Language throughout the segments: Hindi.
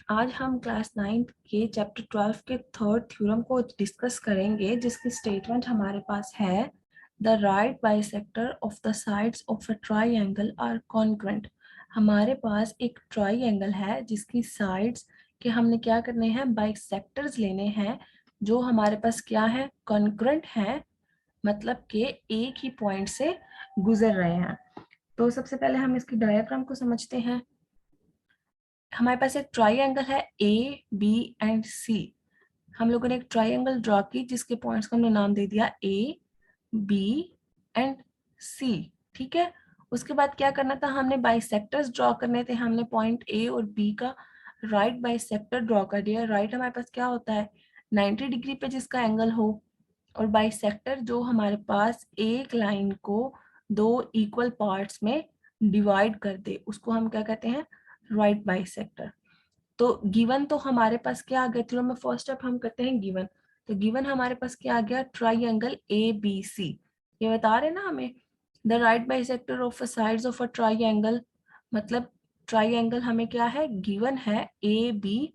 आज हम क्लास 9 के चैप्टर 12 के थर्ड थ्योरम को डिस्कस करेंगे, जिसकी स्टेटमेंट हमारे पास है the right bisector of the sides of a triangle are congruent. हमारे पास एक ट्राइंगल है जिसकी साइड्स के हमने क्या करने हैं, बाइसेक्टर्स लेने हैं जो हमारे पास क्या है, कॉन्ग्रुएंट है, मतलब कि एक ही पॉइंट से गुजर रहे हैं। तो सबसे पहले हम इसकी डायग्राम को समझते हैं। हमारे पास एक ट्राइंगल है ए बी एंड सी। हम लोगों ने एक ट्राइंगल ड्रॉ की जिसके पॉइंट्स को हमने नाम दे दिया ए बी एंड सी। ठीक है, उसके बाद क्या करना था, हमने बाइसेक्टर्स ड्रॉ करने थे। हमने पॉइंट ए और बी का राइट बाइसेक्टर ड्रॉ कर दिया। राइट हमारे पास क्या होता है, 90 डिग्री पे जिसका एंगल हो, और बाइसेक्टर जो हमारे पास एक लाइन को दो इक्वल पार्ट्स में डिवाइड कर दे, उसको हम क्या कहते हैं, राइट बाइसेक्टर। तो गिवन तो हमारे पास क्या आ गया, थ्योरम में फर्स्ट स्टेप हम करते हैं गिवन। तो गिवन हमारे पास क्या आ गया, ट्राइंगल ए बी सी। ये बता रहे ना हमें, the right bisector of a sides of a triangle, मतलब ट्राइंगल हमें क्या है, गिवन है ए बी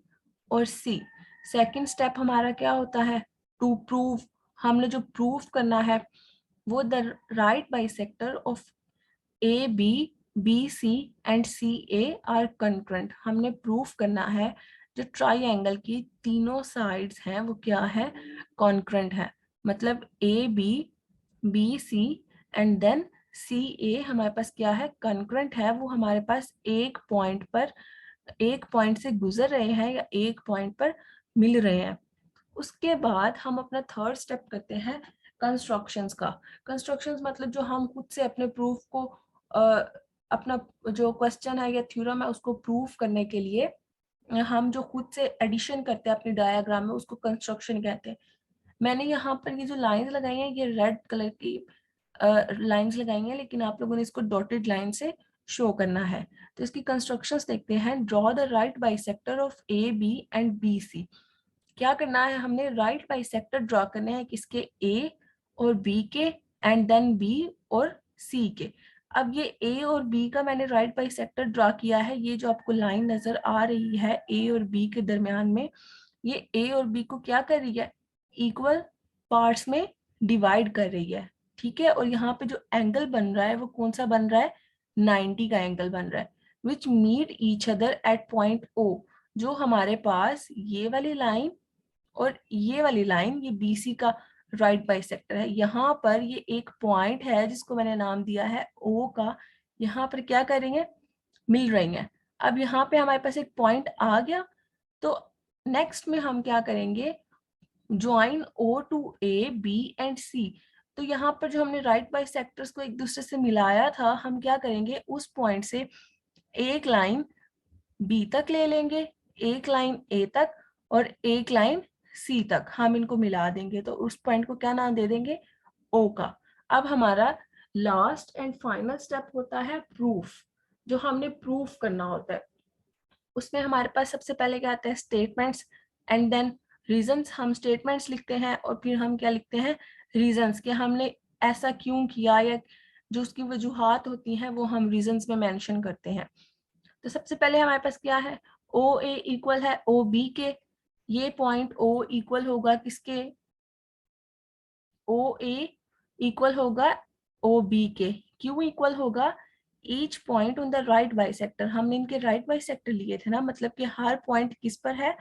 और सी। सेकंड स्टेप हमारा क्या होता है, टू प्रूव। हमने जो प्रूव करना है वो the right bisector of A B B C and C A are concurrent. हमने प्रूफ करना है जो ट्राइंगल की तीनों साइड्स हैं वो क्या है, कॉन्करेंट है। मतलब A B B C and then C A हमारे पास क्या है, कंकरेंट है। वो हमारे पास एक पॉइंट पर, एक पॉइंट से गुजर रहे हैं या एक पॉइंट पर मिल रहे हैं। उसके बाद हम अपना थर्ड स्टेप करते हैं कंस्ट्रक्शंस का। कंस्ट्रक्शंस मतलब जो हम खुद से अपने प्रूफ को अपना जो क्वेश्चन है या थ्योरम है उसको प्रूफ करने के लिए हम जो खुद से एडिशन करते हैं अपने डायग्राम में, उसको कंस्ट्रक्शन कहते हैं। मैंने यहाँ पर ये जो लाइंस लगाई हैं ये रेड कलर की लाइंस लगाई हैं, लेकिन आप लोगों ने इसको डॉटेड लाइन से शो करना है। तो इसकी कंस्ट्रक्शंस देखते हैं। Draw the right bisector of A B and B C. क्या करना है, हमने राइट बाइसेक्टर ड्रॉ करने हैं किसके, ए और बी के एंड देन बी और सी के। अब ये ए और बी का मैंने राइट बाइसेक्टर ड्रॉ किया है। ये जो आपको लाइन नजर आ रही है ए और बी के दरमियान में, ये ए और बी को क्या कर रही है, इक्वल पार्ट्स में डिवाइड कर रही है। ठीक है, और यहाँ पे जो एंगल बन रहा है वो कौन सा बन रहा है, 90 का एंगल बन रहा है। Which meet each other at point O. जो हमारे पास ये वाली लाइन और ये वाली लाइन, ये बीसी का राइट बाइसेक्टर है। यहाँ पर ये एक पॉइंट है जिसको मैंने नाम दिया है ओ का। यहाँ पर क्या करेंगे, मिल रही हैं। अब यहाँ पे हमारे पास एक पॉइंट आ गया। तो नेक्स्ट में हम क्या करेंगे, join O to A B and C. तो यहाँ पर जो हमने राइट बाइसेक्टर्स को एक दूसरे से मिलाया था, हम क्या करेंगे, उस पॉइंट से एक लाइन बी तक ले लेंगे, एक लाइन ए तक और एक लाइन सी तक, हम इनको मिला देंगे। तो उस पॉइंट को क्या नाम दे देंगे, ओ का। अब हमारा लास्ट एंड फाइनल स्टेप होता है प्रूफ, जो हमने प्रूफ करना होता है। उसमें हमारे पास सबसे पहले क्या आता है, स्टेटमेंट्स एंड देन रीजंस। हम स्टेटमेंट्स लिखते हैं और फिर हम क्या लिखते हैं, रीजंस, कि हमने ऐसा क्यों किया, या जो उसकी वजूहात होती हैं वो हम रीजंस में मेंशन करते हैं। तो सबसे पहले हमारे पास क्या है, ओ ए इक्वल है ओ बी के। ये पॉइंट ओ इक्वल होगा किसके, ओ ए इक्वल होगा ओ बी के। क्यों इक्वल होगा, each point on the right bisector. हमने इनके राइट बाइसेक्टर लिए थे ना, मतलब कि हर पॉइंट किस पर है,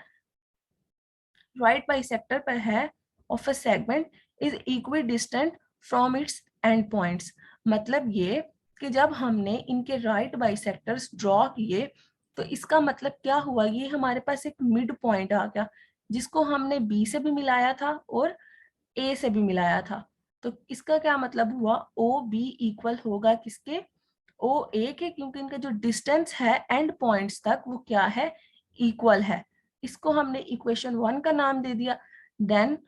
राइट बाइसेक्टर पर है, of a segment is equi distant from its and points. मतलब ये कि जब हमने इनके राइट बाइसेक्टर्स ड्रॉ किए तो इसका मतलब क्या हुआ, ये हमारे पास एक मिड पॉइंट आ गया जिसको हमने बी से भी मिलाया था और ए से भी मिलाया था। तो इसका क्या मतलब हुआ, ओ बी इक्वल होगा किसके, ओ ए के, क्योंकि इनका जो डिस्टेंस है एंड पॉइंट्स तक वो क्या है, इक्वल है। इसको हमने इक्वेशन 1 का नाम दे दिया। देन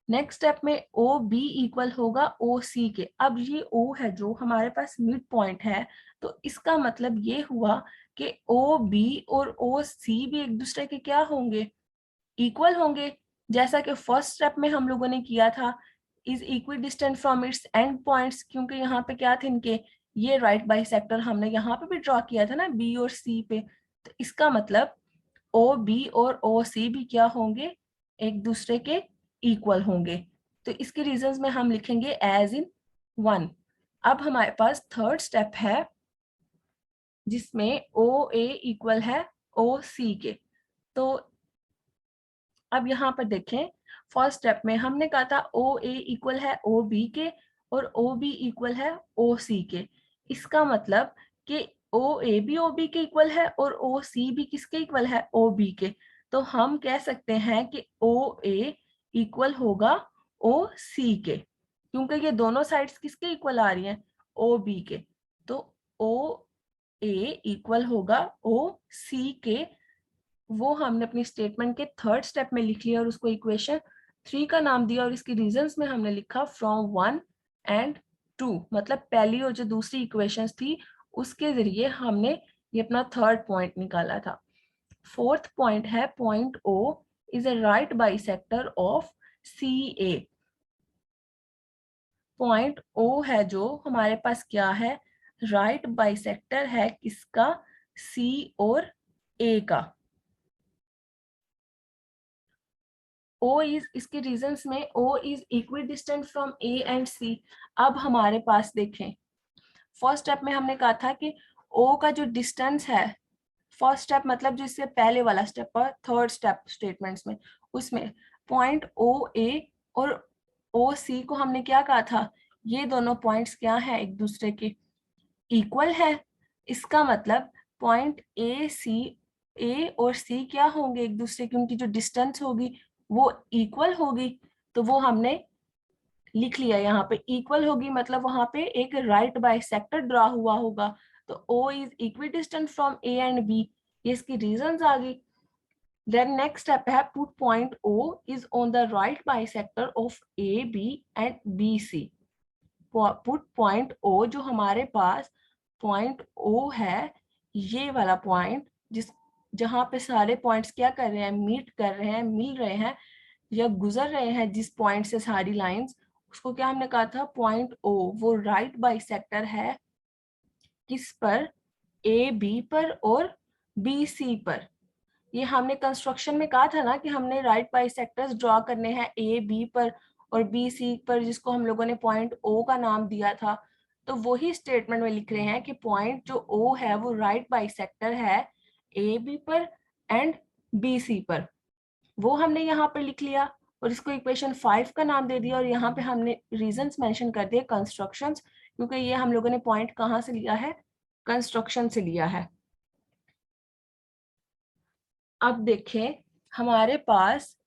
नेक्स्ट स्टेप में ओ बी इक्वल होगा ओ सी के। अब ये ओ है जो हमारे पास मिड पॉइंट है, तो इसका मतलब ये हुआ कि ओ बी और ओ सी भी एक दूसरे के क्या होंगे, इक्वल होंगे। जैसा कि फर्स्ट स्टेप में हम लोगों ने किया था, is equi distant from its and points, क्योंकि यहाँ पे क्या थे इनके, ये राइट बाइसेक्टर हमने यहाँ पे भी ड्रॉ किया था ना बी और सी पे। तो इसका मतलब ओ बी और ओ सी भी क्या होंगे, एक दूसरे के इक्वल होंगे। तो इसके रीजंस में हम लिखेंगे एज इन 1। अब हमारे पास थर्ड स्टेप है जिसमें ओ ए इक्वल है ओ सी के। तो अब यहाँ पर देखें, फर्स्ट स्टेप में हमने कहा था ओ ए इक्वल है ओ बी के और ओ बी इक्वल है ओ सी के। इसका मतलब कि ओ ए भी ओ बी के इक्वल है और ओ सी भी किसके इक्वल है, ओ बी के। तो हम कह सकते हैं कि ओ ए इक्वल होगा ओ सी के, क्योंकि ये दोनों साइड्स किसके इक्वल आ रही हैं, ओ बी के। तो ओ ए इक्वल होगा ओ सी के, वो हमने अपनी स्टेटमेंट के थर्ड स्टेप में लिख लिया और उसको इक्वेशन 3 का नाम दिया। और इसकी रीजंस में हमने लिखा फ्रॉम 1 एंड 2, मतलब पहली और जो दूसरी इक्वेशंस थी उसके जरिए हमने ये अपना थर्ड पॉइंट निकाला था। फोर्थ पॉइंट है point O is a right bisector of C A. Point O है जो हमारे पास क्या है, राइट बाइसेक्टर है किसका, सी और ए का। O इज, इसके रीजंस में O is equidistant from A and C। अब हमारे पास देखें, फर्स्ट स्टेप में हमने कहा था कि O का जो डिस्टेंस है, फर्स्ट स्टेप मतलब जो इससे पहले वाला स्टेप पर थर्ड स्टेप स्टेटमेंट्स में, उसमें पॉइंट OA और OC को हमने क्या कहा था, ये दोनों पॉइंट्स क्या है, एक दूसरे के इक्वल है। इसका मतलब पॉइंट ए और सी क्या होंगे, एक दूसरे की उनकी जो डिस्टेंस होगी वो इक्वल होगी। तो वो हमने लिख लिया, यहाँ पे इक्वल होगी मतलब वहां पे एक राइट बाइसेक्टर ड्रा हुआ होगा। तो O is equidistant from A and B, ये इसकी रीजंस आ गई। देन नेक्स्ट स्टेप है put point O is on the right bisector of AB and BC। Put point O, जो हमारे पास पॉइंट O है, ये वाला पॉइंट जिस जहां पे सारे पॉइंट्स क्या कर रहे हैं, मीट कर रहे हैं, मिल रहे हैं या गुजर रहे हैं जिस पॉइंट से सारी लाइंस, उसको क्या हमने कहा था, पॉइंट O। वो राइट बाइसेक्टर है किस पर, ए बी पर और बी सी पर। ये हमने कंस्ट्रक्शन में कहा था ना कि हमने राइट बाइसेक्टर्स ड्रॉ करने हैं ए बी पर और बी सी पर, जिसको हम लोगों ने पॉइंट ओ का नाम दिया था। तो वही स्टेटमेंट में लिख रहे हैं कि पॉइंट जो ओ है वो राइट बाइसेक्टर है ए बी पर एंड बी सी पर। वो हमने यहाँ पर लिख लिया और इसको इक्वेशन 5 का नाम दे दिया। और यहाँ पे हमने रीजंस मेंशन कर दिए कंस्ट्रक्शंस, क्योंकि ये हम लोगों ने पॉइंट कहाँ से लिया है, कंस्ट्रक्शन से लिया है। अब देखें, हमारे पास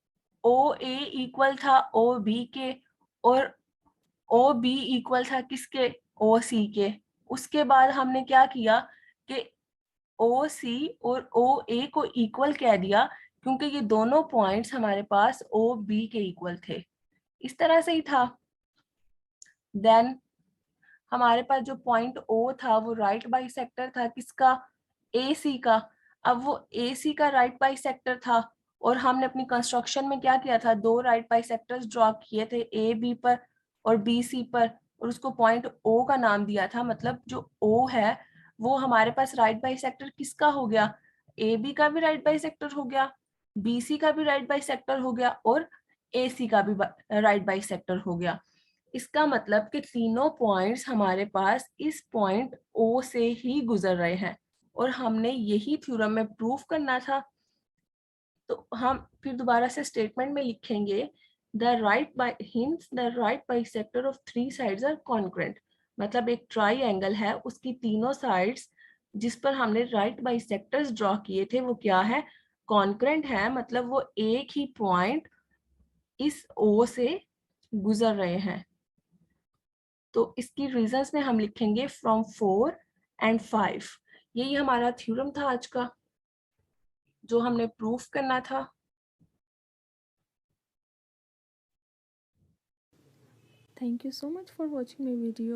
ओ ए इक्वल था ओ बी के और ओ बी इक्वल था किसके, ओ सी के। उसके बाद हमने क्या किया कि ओ सी और ओ ए को इक्वल कह दिया, क्योंकि ये दोनों पॉइंट्स हमारे पास ओ बी के इक्वल थे। इस तरह से ही था। देन हमारे पास जो पॉइंट ओ था वो राइट बाइसेक्टर था किसका, ए सी का। अब वो ए सी का राइट बाइसेक्टर था और हमने अपनी कंस्ट्रक्शन में क्या किया था, दो राइट बाइसेक्टर्स ड्रॉ किए थे, ए बी पर और बी सी पर, और उसको पॉइंट ओ का नाम दिया था। मतलब जो ओ है वो हमारे पास राइट बाइसेक्टर किसका हो गया, ए बी का भी राइट बाइसेक्टर हो गया, बी सी का भी राइट बाइसेक्टर हो गया और ए सी का भी राइट बाइसेक्टर हो गया। इसका मतलब कि तीनों पॉइंट्स हमारे पास इस पॉइंट ओ से ही गुजर रहे हैं और हमने यही थ्योरम में प्रूफ करना था। तो हम फिर दोबारा से स्टेटमेंट में लिखेंगे the right bisector of three sides are congruent. मतलब एक ट्राइंगल है, उसकी तीनों साइड्स जिस पर हमने राइट बाइसेक्टर्स ड्रॉ किए थे वो क्या है, कॉन्ग्रुएंट है। मतलब वो एक ही पॉइंट इस ओ से गुजर रहे हैं। तो इसकी रीजंस में हम लिखेंगे फ्रॉम 4 एंड 5। यही हमारा थ्योरम था आज का जो हमने प्रूफ करना था। Thank you so much for watching my video.